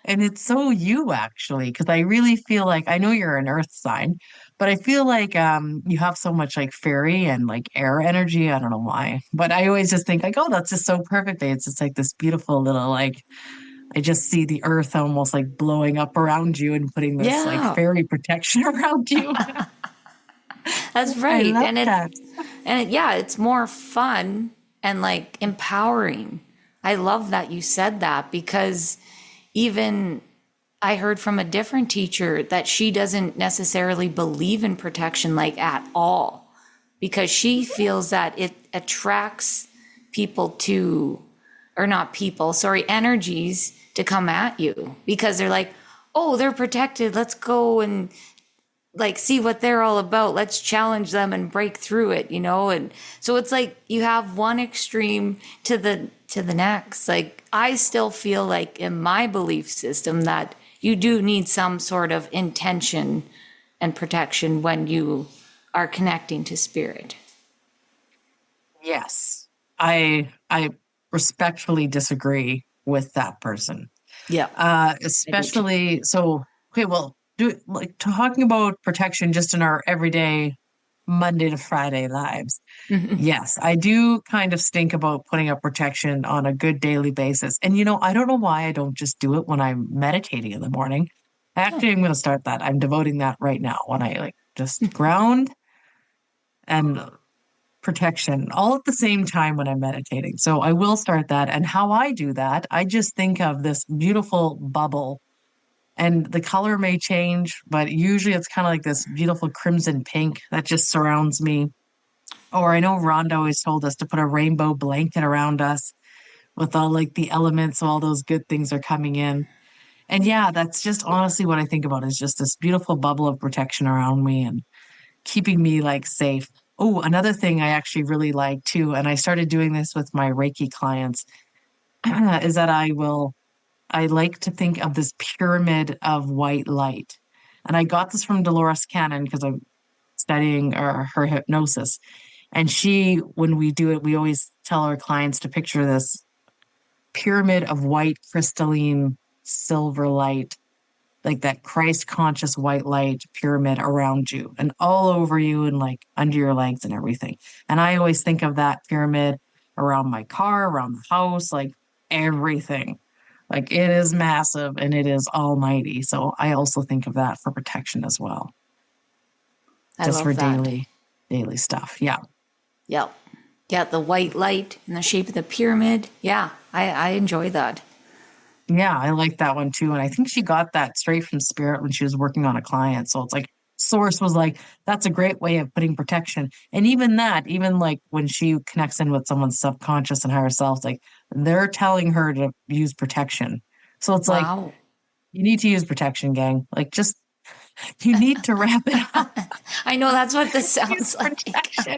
[SPEAKER 2] And it's so you actually, because I really feel like I know you're an earth sign, but I feel like you have so much like fairy and like air energy. I don't know why. But I always just think like, oh, that's just so perfect. It's just like this beautiful little like I just see the earth almost like blowing up around you and putting this like
[SPEAKER 1] Yeah.
[SPEAKER 2] fairy protection around you.
[SPEAKER 1] That's
[SPEAKER 2] I
[SPEAKER 1] right.
[SPEAKER 2] love that.
[SPEAKER 1] Yeah, it's more fun and like empowering. I love that you said that, because even I heard from a different teacher that she doesn't necessarily believe in protection like at all, because she feels that it attracts people to, or not people, sorry, energies to come at you, because they're like, oh, they're protected. Let's go and like see what they're all about. Let's challenge them and break through it, you know? And so it's like you have one extreme to the next. Like I still feel like in my belief system that you do need some sort of intention and protection when you are connecting to spirit.
[SPEAKER 2] Yes. I respectfully disagree with that person.
[SPEAKER 1] Yeah, I do too.
[SPEAKER 2] Especially so okay, well, do like talking about protection just in our everyday Monday to Friday lives. Yes, I do kind of stink about putting up protection on a good daily basis. And I don't know why I don't just do it when I'm meditating in the morning. Actually, I'm going to start that. I'm devoting that right now when I like just ground and protection all at the same time when I'm meditating. So I will start that. And how I do that, I just think of this beautiful bubble and the color may change, but usually it's kind of like this beautiful crimson pink that just surrounds me. Or I know Rhonda always told us to put a rainbow blanket around us with all like the elements, so all those good things are coming in. And yeah, that's just honestly what I think about is just this beautiful bubble of protection around me and keeping me like safe. Oh, another thing I actually really like too, and I started doing this with my Reiki clients, is that I like to think of this pyramid of white light. And I got this from Dolores Cannon because I'm studying her hypnosis. And when we do it, we always tell our clients to picture this pyramid of white, crystalline silver light, like that Christ conscious white light pyramid around you and all over you and like under your legs and everything. And I always think of that pyramid around my car, around the house, like everything. Like it is massive and it is almighty. So I also think of that for protection as well,
[SPEAKER 1] I
[SPEAKER 2] just for
[SPEAKER 1] love that.
[SPEAKER 2] daily stuff. Yeah.
[SPEAKER 1] Yep. Yeah, the white light in the shape of the pyramid. Yeah, I enjoy that.
[SPEAKER 2] Yeah, I like that one too. And I think she got that straight from Spirit when she was working on a client. So it's like Source was like, that's a great way of putting protection. And even that, even like when she connects in with someone's subconscious and higher self, like they're telling her to use protection. So it's like,
[SPEAKER 1] Wow.
[SPEAKER 2] you need to use protection, gang. Like just you need to wrap it up.
[SPEAKER 1] I know that's what this
[SPEAKER 2] Use
[SPEAKER 1] sounds like.
[SPEAKER 2] protection.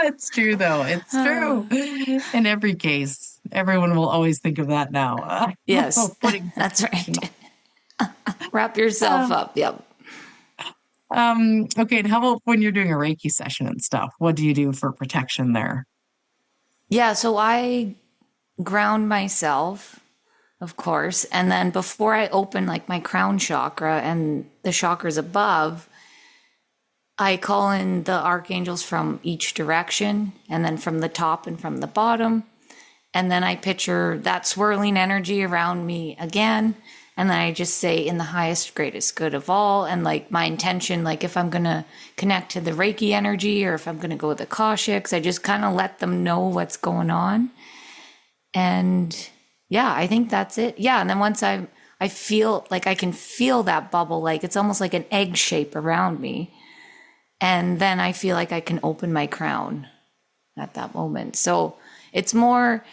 [SPEAKER 2] It's true though. It's true. In every case, everyone will always think of that now.
[SPEAKER 1] Yes,
[SPEAKER 2] Putting
[SPEAKER 1] that's
[SPEAKER 2] protection
[SPEAKER 1] right. Wrap yourself
[SPEAKER 2] on.
[SPEAKER 1] up. Yep.
[SPEAKER 2] Okay, and how about when you're doing a Reiki session and stuff? What do you do for protection there?
[SPEAKER 1] Yeah, so I ground myself, of course, and then before I open like my crown chakra and the chakras above, I call in the archangels from each direction and then from the top and from the bottom. And then I picture that swirling energy around me again. And then I just say, in the highest, greatest good of all. And like my intention, like if I'm going to connect to the Reiki energy or if I'm going to go with the Kashiks, I just kind of let them know what's going on. And yeah, I think that's it. Yeah. And then once I feel like I can feel that bubble, like it's almost like an egg shape around me. And then I feel like I can open my crown at that moment. So it's more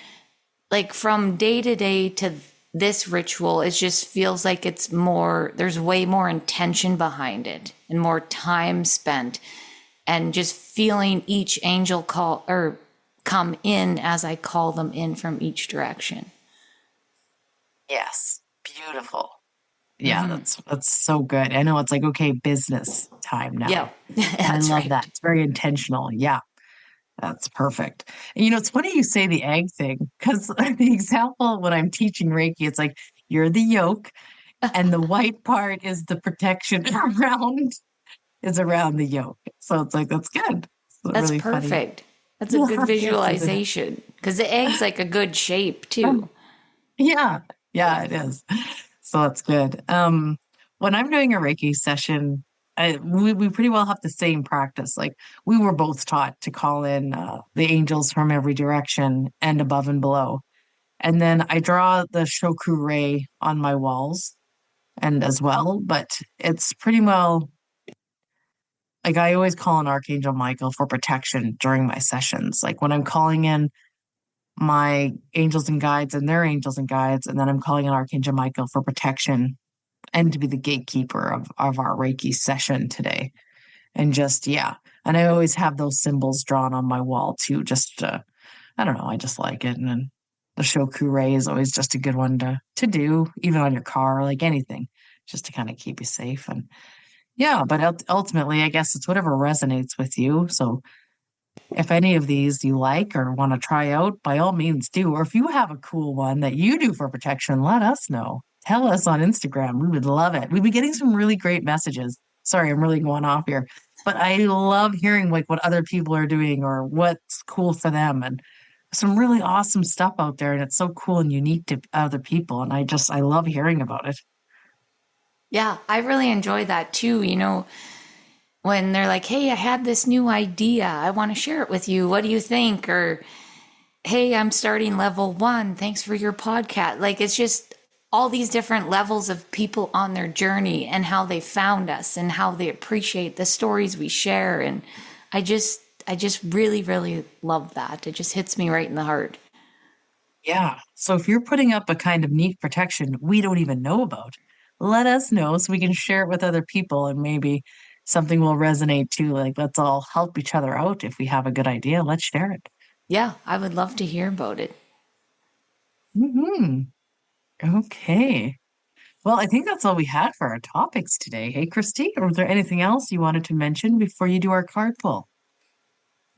[SPEAKER 1] like from day to day to this ritual, it just feels like it's more, there's way more intention behind it and more time spent and just feeling each angel call or come in as I call them in from each direction.
[SPEAKER 2] Yes, beautiful. Yeah, that's so good. I know it's like okay, business time
[SPEAKER 1] Yeah,
[SPEAKER 2] now. And I
[SPEAKER 1] that's
[SPEAKER 2] love that.
[SPEAKER 1] right.
[SPEAKER 2] It's very intentional. Yeah, that's perfect. And, it's funny you say the egg thing because the example when I'm teaching Reiki, it's like you're the yolk and the white part is the protection around the yolk. So it's like that's good. It's
[SPEAKER 1] That's
[SPEAKER 2] really funny.
[SPEAKER 1] perfect. That's a good
[SPEAKER 2] Yes, isn't it?
[SPEAKER 1] visualization because the egg's like a good shape too.
[SPEAKER 2] Yeah,
[SPEAKER 1] Yeah.
[SPEAKER 2] yeah, it is. So that's good. When I'm doing a Reiki session, we pretty well have the same practice. Like we were both taught to call in the angels from every direction and above and below. And then I draw the Shoku ray on my walls and as well, but it's pretty well like I always call in Archangel Michael for protection during my sessions. Like when I'm calling in my angels and guides and their angels and guides, and then I'm calling in Archangel Michael for protection and to be the gatekeeper of our Reiki session today. And just, yeah. And I always have those symbols drawn on my wall too, just I don't know, I just like it. And then the Shokure is always just a good one to do, even on your car, like anything, just to kind of keep you safe. And yeah, but ultimately, I guess it's whatever resonates with you. So if any of these you like or want to try out, by all means do. Or if you have a cool one that you do for protection, let us know. Tell us on Instagram. We would love it. We've been getting some really great messages. Sorry, I'm really going off here. But I love hearing like what other people are doing or what's cool for them and some really awesome stuff out there. And it's so cool and unique to other people. And I love hearing about it.
[SPEAKER 1] Yeah, I really enjoy that too. When they're like, hey, I had this new idea. I want to share it with you. What do you think? Or, hey, I'm starting level 1. Thanks for your podcast. Like, it's just all these different levels of people on their journey and how they found us and how they appreciate the stories we share. And I just really, really love that. It just hits me right in the heart.
[SPEAKER 2] Yeah. So if you're putting up a kind of neat protection we don't even know about, let us know so we can share it with other people and maybe something will resonate too. Like, let's all help each other out. If we have a good idea, let's share it.
[SPEAKER 1] Yeah, I would love to hear about it.
[SPEAKER 2] Hmm. Okay. Well, I think that's all we had for our topics today. Hey, Christy, or was there anything else you wanted to mention before you do our card pull?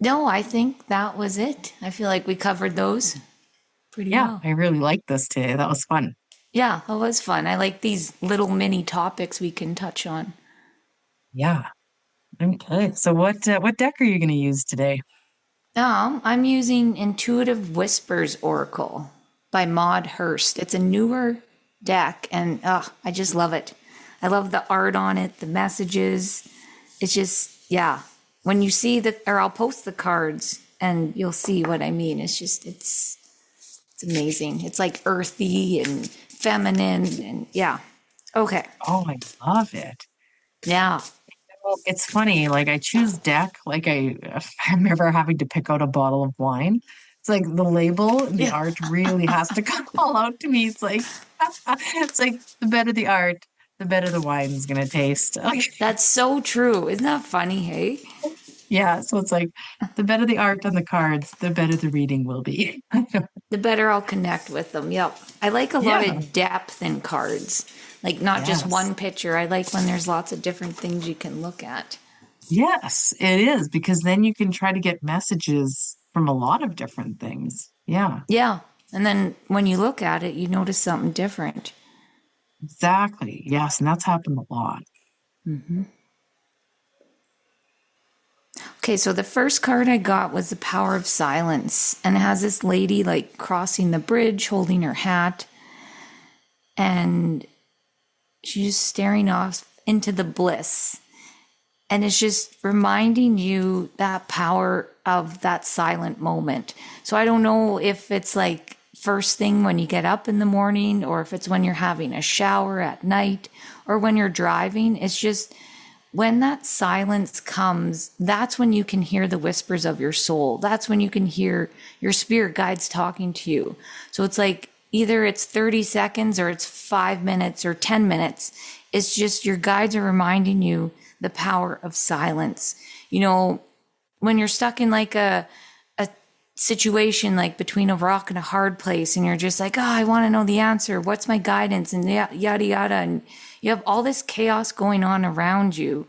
[SPEAKER 1] No, I think that was it. I feel like we covered those pretty
[SPEAKER 2] Yeah,
[SPEAKER 1] well.
[SPEAKER 2] I really liked this today. That was fun.
[SPEAKER 1] Yeah, it was fun. I like these little mini topics we can touch on.
[SPEAKER 2] Yeah. Okay. So what deck are you going to use today?
[SPEAKER 1] I'm using Intuitive Whispers Oracle by Maud Hurst. It's a newer deck, and I just love it. I love the art on it, the messages. It's just, yeah. When you see the, or I'll post the cards, and you'll see what I mean. It's amazing. It's like earthy and feminine, and yeah. Okay,
[SPEAKER 2] Oh, I love it.
[SPEAKER 1] yeah.
[SPEAKER 2] Well, it's funny, like I choose deck, like I remember having to pick out a bottle of wine. It's like the label and the
[SPEAKER 1] Yeah,
[SPEAKER 2] art really has to call out to me. It's like it's like the better the art, the better the wine's gonna taste. Like,
[SPEAKER 1] that's so true. Isn't that funny? Hey.
[SPEAKER 2] yeah, so it's like the better the art on the cards, the better the reading will be.
[SPEAKER 1] The better I'll connect with them. Yep. I like a lot
[SPEAKER 2] Yeah.
[SPEAKER 1] of depth in cards. Like not just
[SPEAKER 2] Yes.
[SPEAKER 1] one picture. I like when there's lots of different things you can look at.
[SPEAKER 2] Yes, it is because then you can try to get messages from a lot of different things. Yeah,
[SPEAKER 1] Yeah. And then when you look at it, you notice something different.
[SPEAKER 2] exactly. Yes, and that's happened a lot.
[SPEAKER 1] Okay, so the first card I got was the Power of Silence. And it has this lady like crossing the bridge, holding her hat. And she's just staring off into the bliss. And it's just reminding you that power of that silent moment. So I don't know if it's like first thing when you get up in the morning, or if it's when you're having a shower at night, or when you're driving. It's just when that silence comes, that's when you can hear the whispers of your soul. That's when you can hear your spirit guides talking to you. So it's like either it's 30 seconds or it's 5 minutes or 10 minutes. It's just your guides are reminding you the power of silence. When you're stuck in like a situation like between a rock and a hard place, and you're just like, oh, I want to know the answer. What's my guidance? And yada, yada. And you have all this chaos going on around you,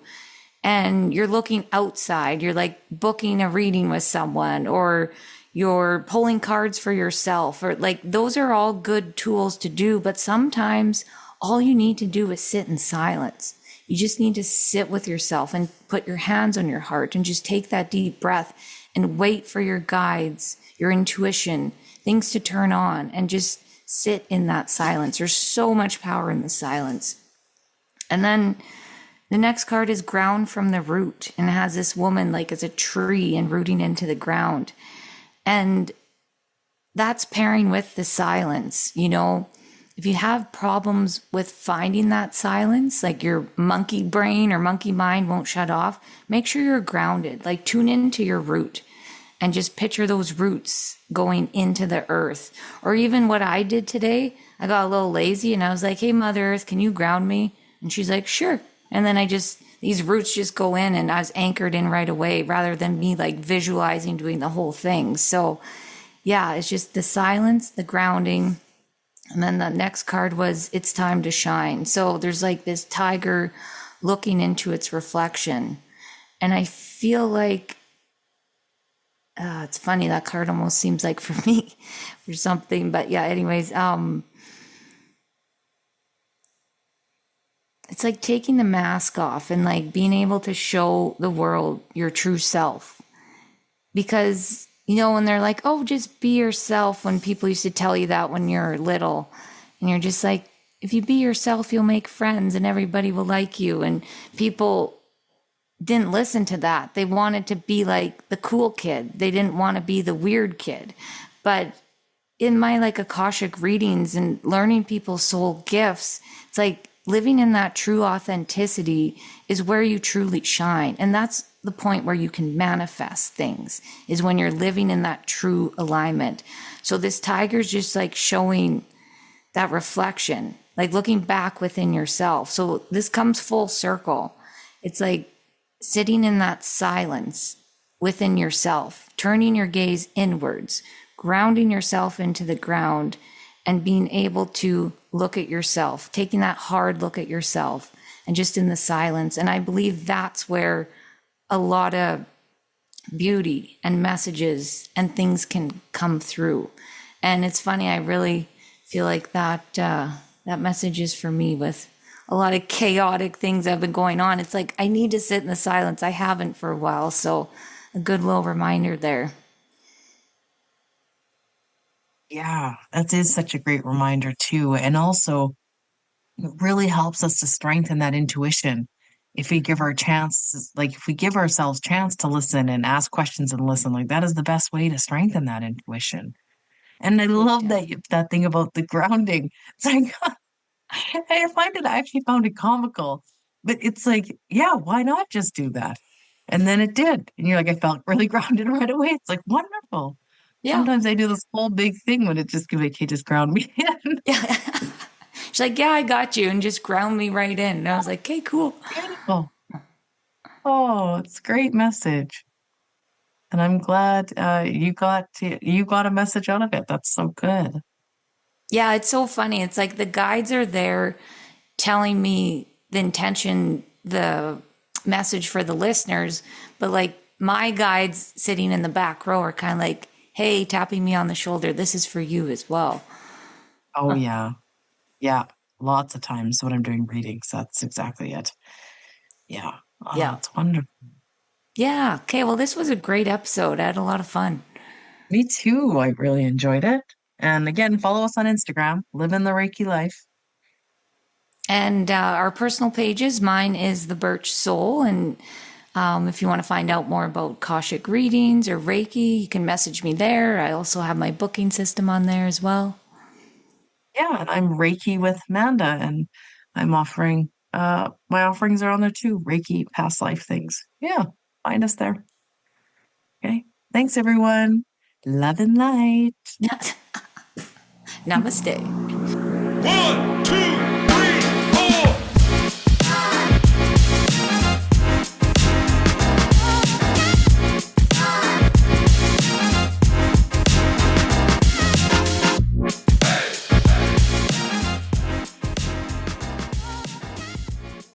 [SPEAKER 1] and you're looking outside. You're like booking a reading with someone, or you're pulling cards for yourself, or like those are all good tools to do. But sometimes all you need to do is sit in silence. You just need to sit with yourself and put your hands on your heart and just take that deep breath and wait for your guides, your intuition, things to turn on, and just sit in that silence. There's so much power in the silence. And then the next card is Ground from the Root, and it has this woman like as a tree and rooting into the ground. And that's pairing with the silence. If you have problems with finding that silence, like your monkey brain or monkey mind won't shut off, make sure you're grounded, like tune into your root. and just picture those roots going into the earth. Or even what I did today, I got a little lazy and I was like, hey, Mother Earth, can you ground me? And she's like, sure. And then these roots just go in and I was anchored in right away rather than me like visualizing doing the whole thing. So yeah, it's just the silence, the grounding. And then the next card was it's time to shine. So there's like this tiger looking into its reflection. And I feel like it's funny, that card almost seems like for me or something. But yeah, anyways, it's like taking the mask off and like being able to show the world your true self. Because, when they're like, oh, just be yourself, when people used to tell you that when you're little, and you're just like, if you be yourself, you'll make friends and everybody will like you. And people didn't listen to that. They wanted to be like the cool kid. They didn't want to be the weird kid. But in my like Akashic readings and learning people's soul gifts, it's like living in that true authenticity is where you truly shine. And that's the point where you can manifest things, is when you're living in that true alignment. So this tiger's just like showing that reflection, like looking back within yourself. So this comes full circle. It's like sitting in that silence within yourself, turning your gaze inwards, grounding yourself into the ground, and being able to look at yourself, taking that hard look at yourself and just in the silence. And I believe that's where a lot of beauty and messages and things can come through. And it's funny, I really feel like that message is for me with a lot of chaotic things that have been going on. It's like, I need to sit in the silence. I haven't for a while. So a good little reminder there.
[SPEAKER 2] Yeah, that is such a great reminder too. And also, it really helps us to strengthen that intuition. If we give our chance, like if we give ourselves chance to listen and ask questions and listen, like that is the best way to strengthen that intuition. And I
[SPEAKER 1] Big
[SPEAKER 2] love
[SPEAKER 1] time.
[SPEAKER 2] that thing about the grounding. It's like I actually found it comical, but it's like, yeah, why not just do that? And then it did. And you're like, I felt really grounded right away. It's like wonderful.
[SPEAKER 1] Yeah.
[SPEAKER 2] Sometimes I do this whole big thing when it just can like, hey, just ground me in.
[SPEAKER 1] Yeah. She's like, yeah, I got you. And just ground me right in. And I was like, okay, cool.
[SPEAKER 2] Beautiful. Oh, it's a great message. And I'm glad you got a message out of it. That's so good.
[SPEAKER 1] Yeah, it's so funny. It's like the guides are there telling me the intention, the message for the listeners, but like my guides sitting in the back row are kind of like, hey, tapping me on the shoulder. This is for you as well.
[SPEAKER 2] Oh yeah. Yeah. Lots of times when I'm doing readings, that's exactly it. Yeah. Oh,
[SPEAKER 1] Yeah.
[SPEAKER 2] it's wonderful.
[SPEAKER 1] Yeah. Okay. Well, this was a great episode. I had a lot of fun.
[SPEAKER 2] Me too. I really enjoyed it. And again, follow us on Instagram, Live in the Reiki Life.
[SPEAKER 1] And our personal pages, mine is The Birch Soul. And if you want to find out more about Kashik readings or Reiki, you can message me there. I also have my booking system on there as well.
[SPEAKER 2] Yeah, and I'm Reiki with Amanda, and I'm offering my offerings are on there too. Reiki past life things. Yeah, find us there. Okay. Thanks everyone. Love and light.
[SPEAKER 1] Namaste.
[SPEAKER 3] One.